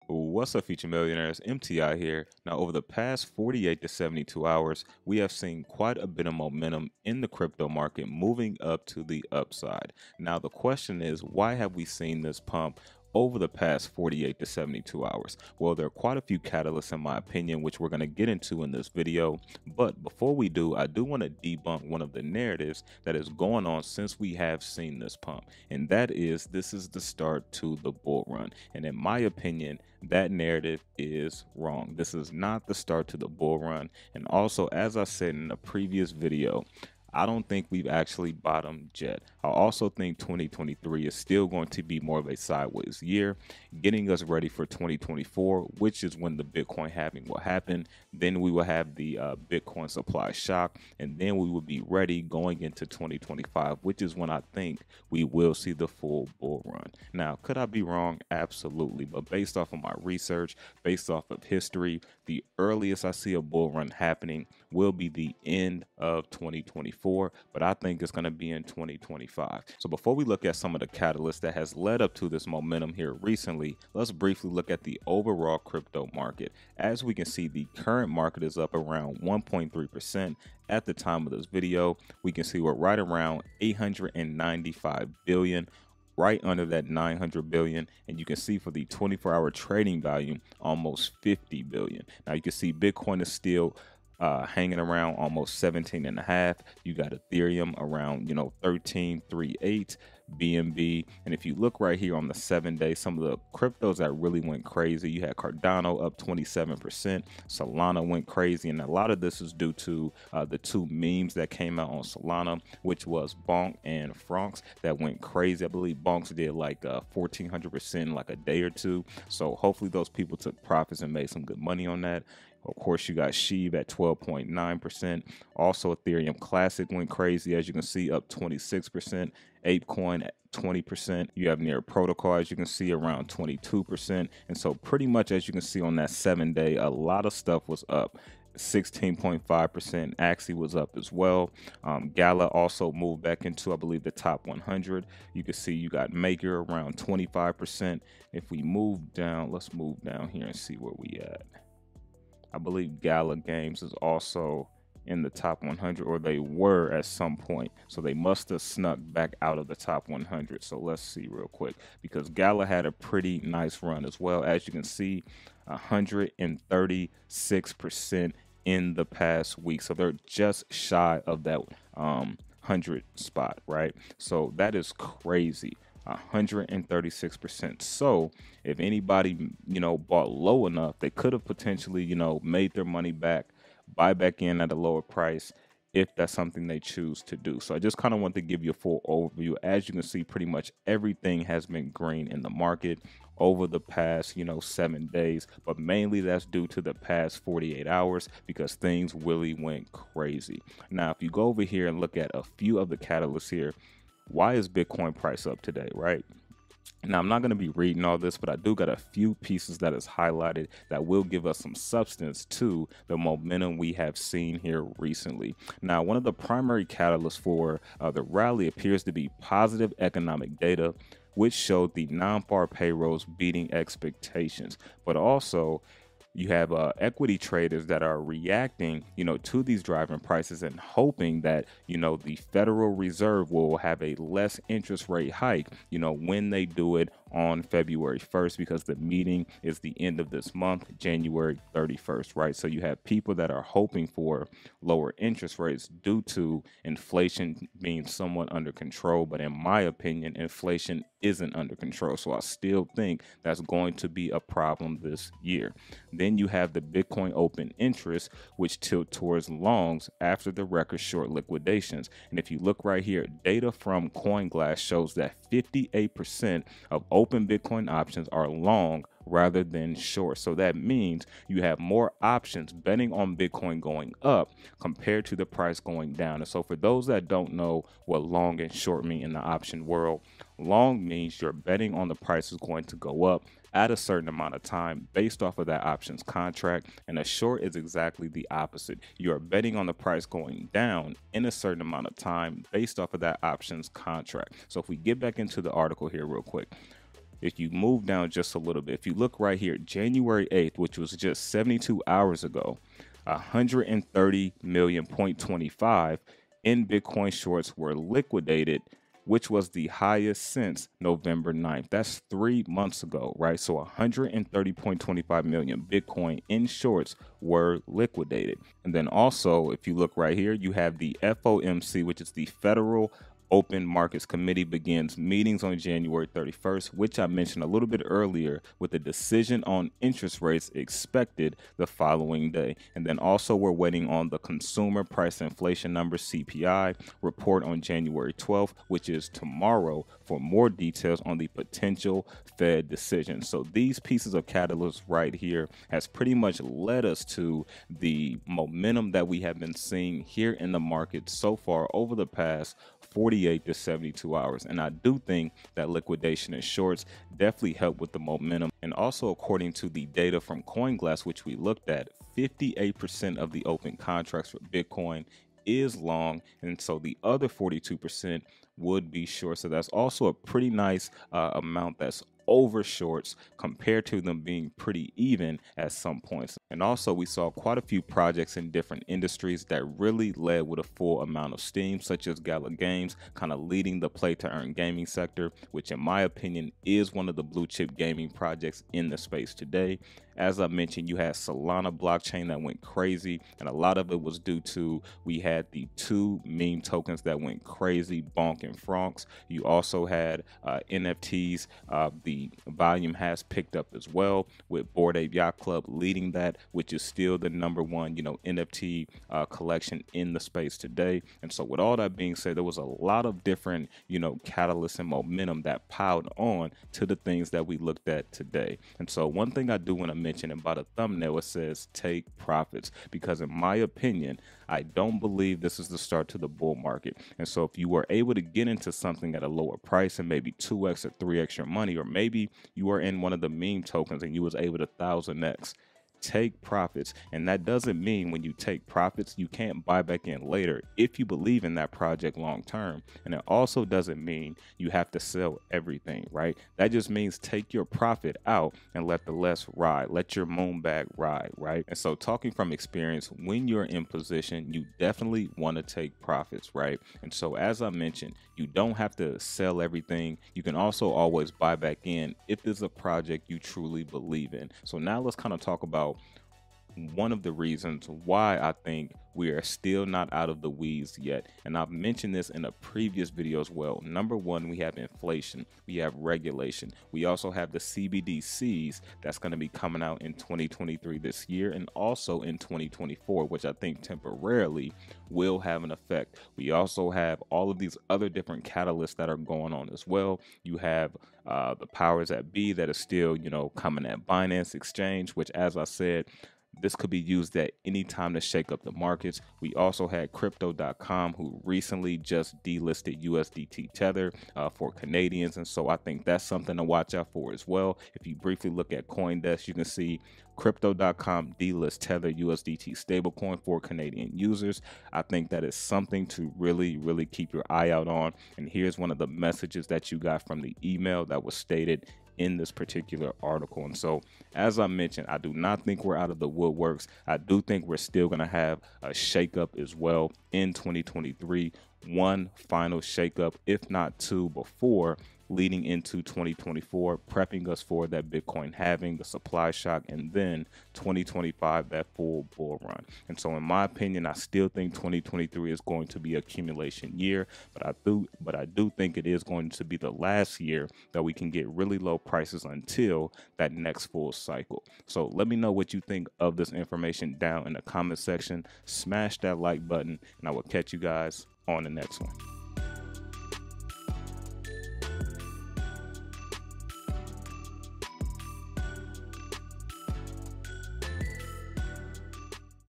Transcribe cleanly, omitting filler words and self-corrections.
What's up, future millionaires? MTI here. Now, over the past 48 to 72 hours, we have seen quite a bit of momentum in the crypto market moving up to the upside. Now, the question is, why have we seen this pump over the past 48 to 72 hours? Well, there are quite a few catalysts in my opinion, which we're going to get into in this video. But before we do, I do want to debunk one of the narratives that is going on since we have seen this pump. And that is, this is the start to the bull run. And in my opinion, that narrative is wrong. This is not the start to the bull run. And also, as I said in a previous video, I don't think we've actually bottomed yet. I also think 2023 is still going to be more of a sideways year, getting us ready for 2024, which is when the Bitcoin halving will happen. Then we will have the Bitcoin supply shock, and then we will be ready going into 2025, which is when I think we will see the full bull run. Now, could I be wrong? Absolutely. But based off of my research, based off of history, the earliest I see a bull run happening will be the end of 2024, but I think it's going to be in 2025. So before we look at some of the catalysts that has led up to this momentum here recently, let's briefly look at the overall crypto market. As we can see, the current market is up around 1.3%. At the time of this video, we can see we're right around 895 billion, right under that 900 billion, and you can see for the 24-hour trading volume, almost 50 billion. Now you can see Bitcoin is still hanging around almost 17.5. You got Ethereum around 13.38, BNB, and if you look right here on the 7-day, some of the cryptos that really went crazy, you had Cardano up 27%, Solana went crazy, and a lot of this is due to the two memes that came out on Solana, which was Bonk and Francs, that went crazy. I believe Bonks did like 1400% like a day or two, so hopefully those people took profits and made some good money on that. Of course, you got SHIB at 12.9%. Also, Ethereum Classic went crazy, as you can see, up 26%. ApeCoin at 20%. You have Near Protocol, as you can see, around 22%. And so pretty much, as you can see on that 7-day, a lot of stuff was up. 16.5%. Axie was up as well. Gala also moved back into, I believe, the top 100. You can see you got Maker around 25%. If we move down, let's move down here and see where we at. I believe Gala Games is also in the top 100, or they were at some point. So they must have snuck back out of the top 100. So let's see real quick, because Gala had a pretty nice run as well. As you can see, 136% in the past week. So they're just shy of that 100 spot, right? So that is crazy. 136%. So if anybody, bought low enough, they could have potentially, made their money back, buy back in at a lower price, if that's something they choose to do. So I just kind of want to give you a full overview. As you can see, pretty much everything has been green in the market over the past, 7 days, but mainly that's due to the past 48 hours because things really went crazy. Now, if you go over here and look at a few of the catalysts here, why is Bitcoin price up today, right? Now, I'm not going to be reading all this, but I do got a few pieces that is highlighted that will give us some substance to the momentum we have seen here recently. Now, one of the primary catalysts for the rally appears to be positive economic data, which showed the non-farm payrolls beating expectations, but also you have equity traders that are reacting, to these driving prices and hoping that, the Federal Reserve will have a less interest rate hike, when they do it on February 1st, because the meeting is the end of this month, January 31st, right? So you have people that are hoping for lower interest rates due to inflation being somewhat under control. But in my opinion, inflation isn't under control. So I still think that's going to be a problem this year. Then you have the Bitcoin open interest, which tilt towards longs after the record short liquidations. And if you look right here, data from CoinGlass shows that 58% of open Bitcoin options are long rather than short. So that means you have more options betting on Bitcoin going up compared to the price going down. And so for those that don't know what long and short mean in the option world, long means you're betting on the price is going to go up at a certain amount of time based off of that options contract, and a short is exactly the opposite. You are betting on the price going down in a certain amount of time based off of that options contract. So if we get back into the article here real quick, if you move down just a little bit, if you look right here, January 8th, which was just 72 hours ago, 130 million 0.25 in Bitcoin shorts were liquidated, which was the highest since November 9th. That's 3 months ago, right? So 130.25 million Bitcoin in shorts were liquidated. And then also, if you look right here, you have the FOMC, which is the Federal Open Markets Committee, begins meetings on January 31st, which I mentioned a little bit earlier, with a decision on interest rates expected the following day. And then also we're waiting on the Consumer Price Inflation Numbers, CPI, report on January 12th, which is tomorrow, for more details on the potential Fed decision. So these pieces of catalyst right here has pretty much led us to the momentum that we have been seeing here in the market so far over the past 48 to 72 hours. And I do think that liquidation in shorts definitely helped with the momentum. And also, according to the data from CoinGlass, which we looked at, 58% of the open contracts for Bitcoin is long, and so the other 42% would be short. So that's also a pretty nice amount that's over shorts compared to them being pretty even at some points. And also we saw quite a few projects in different industries that really led with a full amount of steam, such as Gala Games kind of leading the play to earn gaming sector, which in my opinion is one of the blue chip gaming projects in the space today. As I mentioned, you had Solana blockchain that went crazy, and a lot of it was due to we had the 2 meme tokens that went crazy, Bonk and Francs. You also had NFTs. The volume has picked up as well, with Bored Ape Yacht Club leading that, which is still the #1, NFT collection in the space today. And so with all that being said, there was a lot of different, catalysts and momentum that piled on to the things that we looked at today. And so one thing I do want to mention about a thumbnail, it says take profits, because in my opinion, I don't believe this is the start to the bull market. And so if you were able to get into something at a lower price and maybe 2x or 3x your money, or maybe you are in one of the meme tokens and you was able to 1000x, take profits. And that doesn't mean when you take profits you can't buy back in later if you believe in that project long term. And it also doesn't mean you have to sell everything, right? That just means take your profit out and let the rest ride. Let your moon bag ride, right? And so talking from experience, when you're in position, you definitely want to take profits, right? And so as I mentioned, you don't have to sell everything. You can also always buy back in if there's a project you truly believe in. So now let's kind of talk about one of the reasons why I think we are still not out of the weeds yet. And I've mentioned this in a previous video as well. #1, we have inflation, we have regulation, we also have the CBDCs that's going to be coming out in 2023 this year, and also in 2024, which I think temporarily will have an effect. We also have all of these other different catalysts that are going on as well. You have the powers that be that is still, coming at Binance Exchange, which, as I said, this could be used at any time to shake up the markets. We also had Crypto.com, who recently just delisted USDT Tether for Canadians. And so I think that's something to watch out for as well. If you briefly look at CoinDesk, you can see Crypto.com delist Tether USDT stablecoin for Canadian users. I think that is something to really, really keep your eye out on. And here's one of the messages that you got from the email that was stated in this particular article. And so, as I mentioned, I do not think we're out of the woodworks. I do think we're still going to have a shakeup as well in 2023. One final shakeup, if not two, before leading into 2024, prepping us for that Bitcoin halving, the supply shock, and then 2025, that full bull run. And so in my opinion, I still think 2023 is going to be an accumulation year, but I do think it is going to be the last year that we can get really low prices until that next full cycle. So let me know what you think of this information down in the comment section. Smash that like button, and I will catch you guys on the next one.